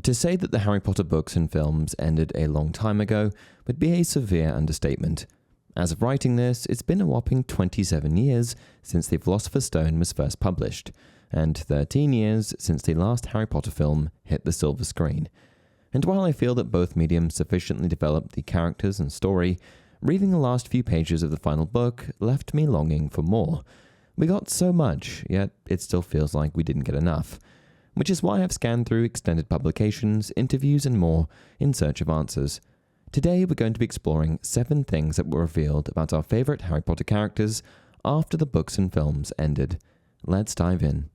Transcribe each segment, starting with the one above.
To say that the Harry Potter books and films ended a long time ago would be a severe understatement. As of writing this, it's been a whopping 27 years since the Philosopher's Stone was first published, and 13 years since the last Harry Potter film hit the silver screen. And while I feel that both mediums sufficiently developed the characters and story, reading the last few pages of the final book left me longing for more. We got so much, yet it still feels like we didn't get enough. Which is why I've scanned through extended publications, interviews, and more in search of answers. Today we're going to be exploring 7 things that were revealed about our favourite Harry Potter characters after the books and films ended. Let's dive in.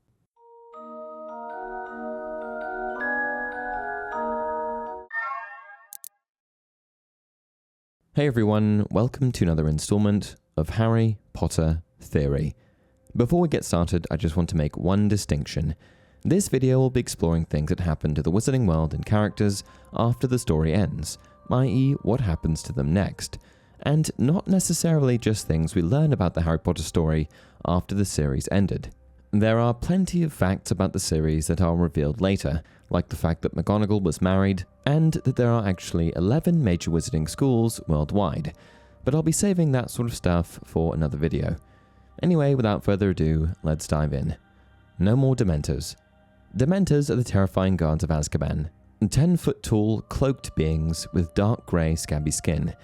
Hey everyone, welcome to another installment of Harry Potter Theory. Before we get started, I just want to make one distinction. This video will be exploring things that happen to the Wizarding World and characters after the story ends, i.e. what happens to them next, and not necessarily just things we learn about the Harry Potter story after the series ended. There are plenty of facts about the series that are revealed later, like the fact that McGonagall was married, and that there are actually 11 major wizarding schools worldwide, but I'll be saving that sort of stuff for another video. Anyway, without further ado, let's dive in. No more Dementors. Dementors are the terrifying guards of Azkaban, 10-foot-tall, cloaked beings with dark grey, scabby skin.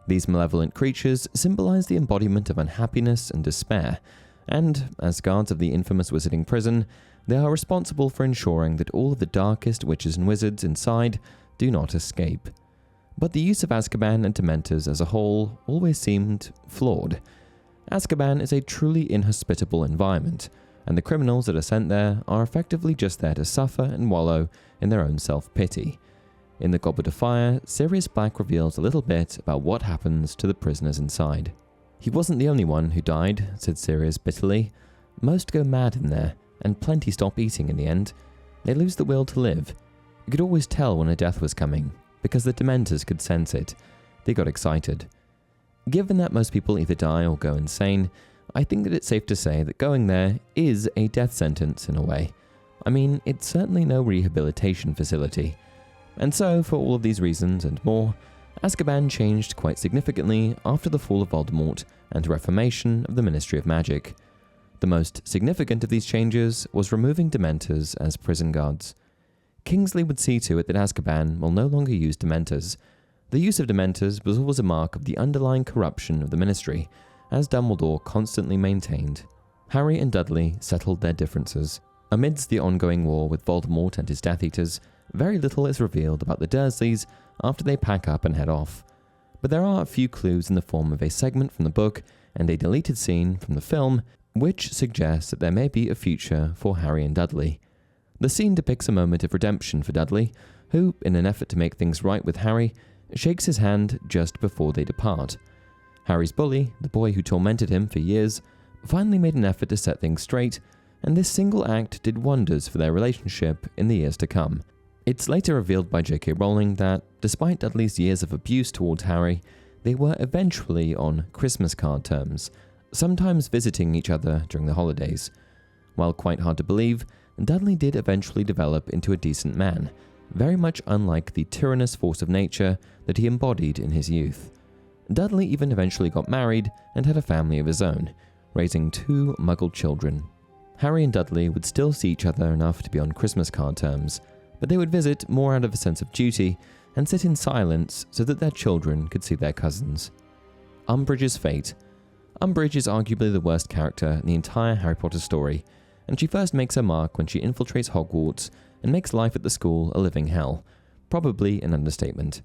These malevolent creatures symbolize the embodiment of unhappiness and despair, and, as guards of the infamous wizarding prison, they are responsible for ensuring that all of the darkest witches and wizards inside do not escape. But the use of Azkaban and Dementors as a whole always seemed flawed. Azkaban is a truly inhospitable environment, and the criminals that are sent there are effectively just there to suffer and wallow in their own self-pity. In the Goblet of Fire, Sirius Black reveals a little bit about what happens to the prisoners inside. "He wasn't the only one who died," said Sirius bitterly. "Most go mad in there, and plenty stop eating in the end. They lose the will to live. You could always tell when a death was coming, because the Dementors could sense it. They got excited." Given that most people either die or go insane, I think that it's safe to say that going there is a death sentence in a way. I mean, it's certainly no rehabilitation facility. And so, for all of these reasons and more, Azkaban changed quite significantly after the fall of Voldemort and reformation of the Ministry of Magic. The most significant of these changes was removing Dementors as prison guards. Kingsley would see to it that Azkaban will no longer use Dementors. The use of Dementors was always a mark of the underlying corruption of the Ministry, as Dumbledore constantly maintained. Harry and Dudley settled their differences. Amidst the ongoing war with Voldemort and his Death Eaters, very little is revealed about the Dursleys after they pack up and head off. But there are a few clues in the form of a segment from the book and a deleted scene from the film, which suggests that there may be a future for Harry and Dudley. The scene depicts a moment of redemption for Dudley, who, in an effort to make things right with Harry, shakes his hand just before they depart. Harry's bully, the boy who tormented him for years, finally made an effort to set things straight, and this single act did wonders for their relationship in the years to come. It's later revealed by J.K. Rowling that, despite Dudley's years of abuse towards Harry, they were eventually on Christmas card terms, sometimes visiting each other during the holidays. While quite hard to believe, Dudley did eventually develop into a decent man, very much unlike the tyrannous force of nature that he embodied in his youth. Dudley even eventually got married and had a family of his own, raising 2 Muggle children. Harry and Dudley would still see each other enough to be on Christmas card terms, but they would visit more out of a sense of duty and sit in silence so that their children could see their cousins. Umbridges Fate. Umbridge is arguably the worst character in the entire Harry Potter story, and she first makes her mark when she infiltrates Hogwarts and makes life at the school a living hell, probably an understatement.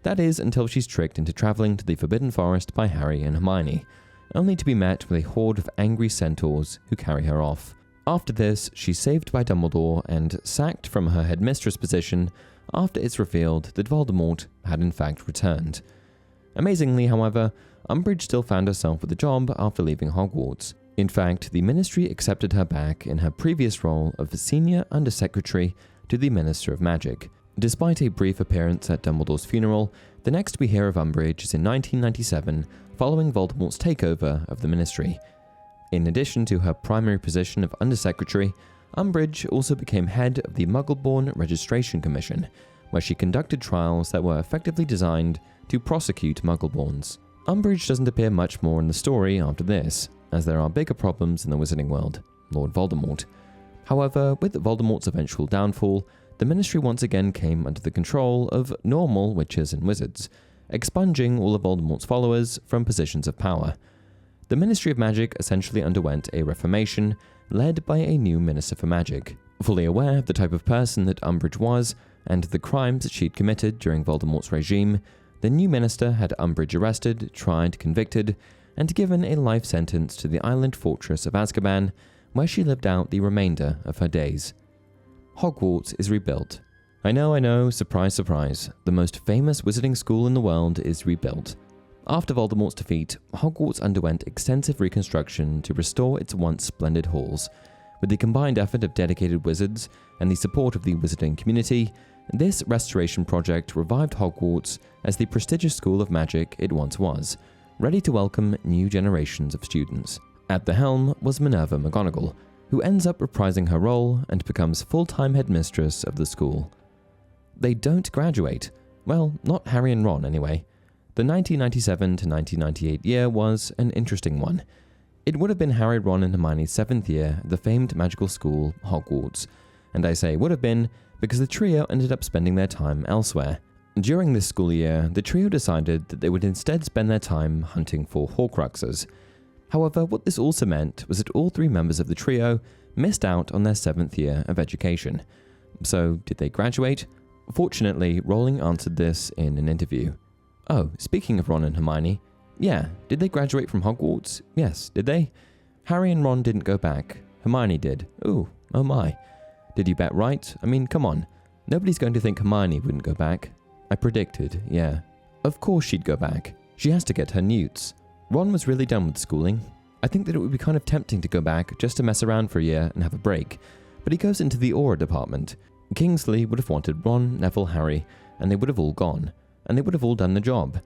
That is until she's tricked into travelling to the Forbidden Forest by Harry and Hermione, only to be met with a horde of angry centaurs who carry her off. After this, she's saved by Dumbledore and sacked from her headmistress position after it's revealed that Voldemort had in fact returned. Amazingly, however, Umbridge still found herself with a job after leaving Hogwarts. In fact, the Ministry accepted her back in her previous role of Senior Undersecretary to the Minister of Magic. Despite a brief appearance at Dumbledore's funeral, the next we hear of Umbridge is in 1997, following Voldemort's takeover of the Ministry. In addition to her primary position of Undersecretary, Umbridge also became head of the Muggleborn Registration Commission, where she conducted trials that were effectively designed to prosecute Muggleborns. Umbridge doesn't appear much more in the story after this, as there are bigger problems in the Wizarding World, Lord Voldemort. However, with Voldemort's eventual downfall, the Ministry once again came under the control of normal witches and wizards, expunging all of Voldemort's followers from positions of power. The Ministry of Magic essentially underwent a reformation, led by a new Minister for Magic. Fully aware of the type of person that Umbridge was, and the crimes that she'd committed during Voldemort's regime, the new minister had Umbridge arrested, tried, convicted, and given a life sentence to the island fortress of Azkaban, where she lived out the remainder of her days. Hogwarts is rebuilt. I know, surprise, surprise, the most famous wizarding school in the world is rebuilt. After Voldemort's defeat, Hogwarts underwent extensive reconstruction to restore its once splendid halls. With the combined effort of dedicated wizards and the support of the wizarding community, this restoration project revived Hogwarts as the prestigious school of magic it once was, ready to welcome new generations of students. At the helm was Minerva McGonagall, who ends up reprising her role and becomes full-time headmistress of the school. They don't graduate. Well, not Harry and Ron anyway. The 1997 to 1998 year was an interesting one. It would have been Harry, Ron, and Hermione's 7th year at the famed magical school, Hogwarts. And I say would have been because the trio ended up spending their time elsewhere. During this school year, the trio decided that they would instead spend their time hunting for Horcruxes. However, what this also meant was that all 3 members of the trio missed out on their 7th year of education. So, did they graduate? Fortunately, Rowling answered this in an interview. Oh, speaking of Ron and Hermione, yeah, did they graduate from Hogwarts? Yes, did they? Harry and Ron didn't go back. Hermione did. Ooh, oh my. Did you bet right? I mean, come on. Nobody's going to think Hermione wouldn't go back. I predicted, yeah. Of course she'd go back. She has to get her newts. Ron was really done with schooling. I think that it would be kind of tempting to go back just to mess around for a year and have a break. But he goes into the Aura department. Kingsley would have wanted Ron, Neville, Harry, and they would have all gone. And they would have all done the job.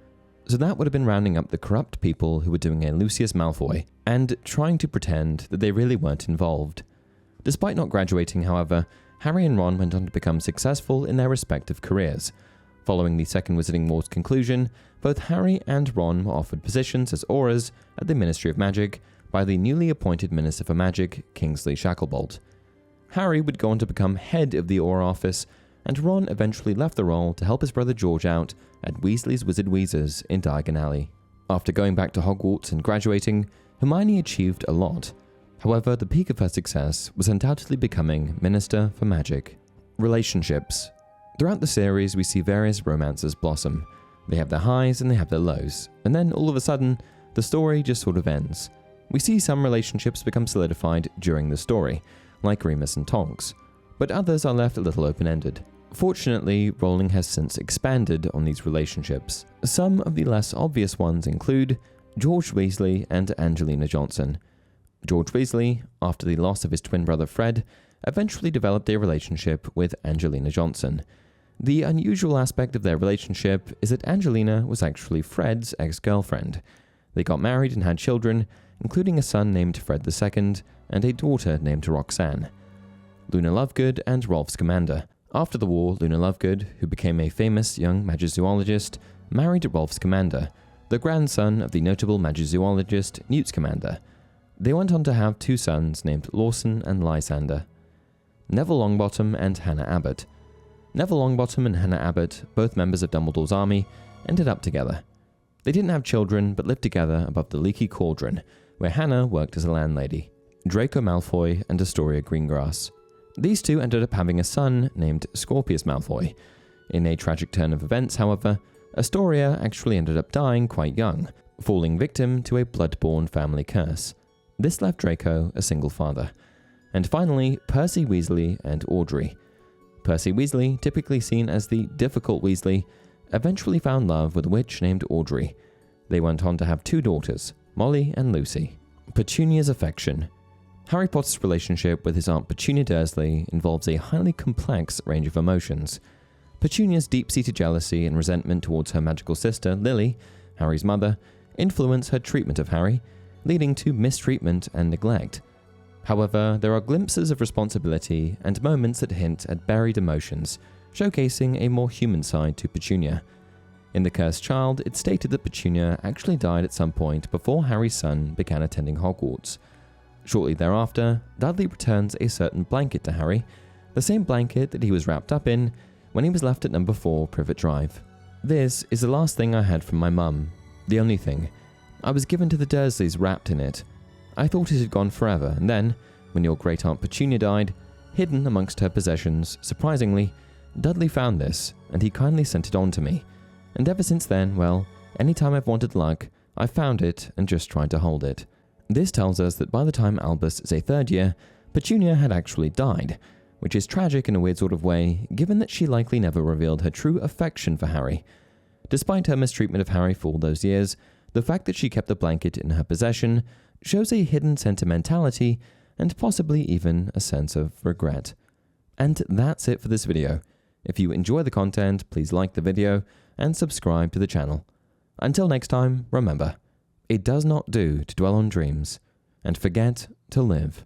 So that would have been rounding up the corrupt people who were doing a Lucius Malfoy and trying to pretend that they really weren't involved. Despite not graduating, however, Harry and Ron went on to become successful in their respective careers. Following the Second Wizarding War's conclusion, both Harry and Ron were offered positions as Auras at the Ministry of Magic by the newly appointed Minister for Magic, Kingsley Shacklebolt. Harry would go on to become head of the Aura Office, and Ron eventually left the role to help his brother George out at Weasley's Wizard Wheezers in Diagon Alley. After going back to Hogwarts and graduating, Hermione achieved a lot. However, the peak of her success was undoubtedly becoming Minister for Magic. Relationships. Throughout the series, we see various romances blossom. They have their highs and they have their lows, and then all of a sudden, the story just sort of ends. We see some relationships become solidified during the story, like Remus and Tonks, but others are left a little open-ended. Fortunately, Rowling has since expanded on these relationships. Some of the less obvious ones include George Weasley and Angelina Johnson. George Weasley, after the loss of his twin brother Fred, eventually developed a relationship with Angelina Johnson. The unusual aspect of their relationship is that Angelina was actually Fred's ex-girlfriend. They got married and had children, including a son named Fred II and a daughter named Roxanne. Luna Lovegood and Rolf Scamander. After the war, Luna Lovegood, who became a famous young magizoologist, married Rolf Scamander, the grandson of the notable magizoologist Newt Scamander. They went on to have 2 sons named Lawson and Lysander. Neville Longbottom and Hannah Abbott. Neville Longbottom and Hannah Abbott, both members of Dumbledore's army, ended up together. They didn't have children, but lived together above the Leaky Cauldron, where Hannah worked as a landlady. Draco Malfoy and Astoria Greengrass. These 2 ended up having a son named Scorpius Malfoy. In a tragic turn of events, however, Astoria actually ended up dying quite young, falling victim to a blood-borne family curse. This left Draco a single father. And finally, Percy Weasley and Audrey. Percy Weasley, typically seen as the difficult Weasley, eventually found love with a witch named Audrey. They went on to have 2 daughters, Molly and Lucy. Petunias Affection. Harry Potter's relationship with his Aunt Petunia Dursley involves a highly complex range of emotions. Petunia's deep-seated jealousy and resentment towards her magical sister, Lily, Harry's mother, influence her treatment of Harry, leading to mistreatment and neglect. However, there are glimpses of responsibility and moments that hint at buried emotions, showcasing a more human side to Petunia. In The Cursed Child, it's stated that Petunia actually died at some point before Harry's son began attending Hogwarts. Shortly thereafter, Dudley returns a certain blanket to Harry, the same blanket that he was wrapped up in when he was left at number 4 Privet Drive. This is the last thing I had from my mum, the only thing. I was given to the Dursleys wrapped in it. I thought it had gone forever, and then, when your great-aunt Petunia died, hidden amongst her possessions, surprisingly, Dudley found this, and he kindly sent it on to me. And ever since then, well, anytime I've wanted luck, I've found it and just tried to hold it. This tells us that by the time Albus is a third year, Petunia had actually died, which is tragic in a weird sort of way, given that she likely never revealed her true affection for Harry. Despite her mistreatment of Harry for all those years, the fact that she kept the blanket in her possession shows a hidden sentimentality and possibly even a sense of regret. And that's it for this video. If you enjoy the content, please like the video and subscribe to the channel. Until next time, remember, it does not do to dwell on dreams and forget to live.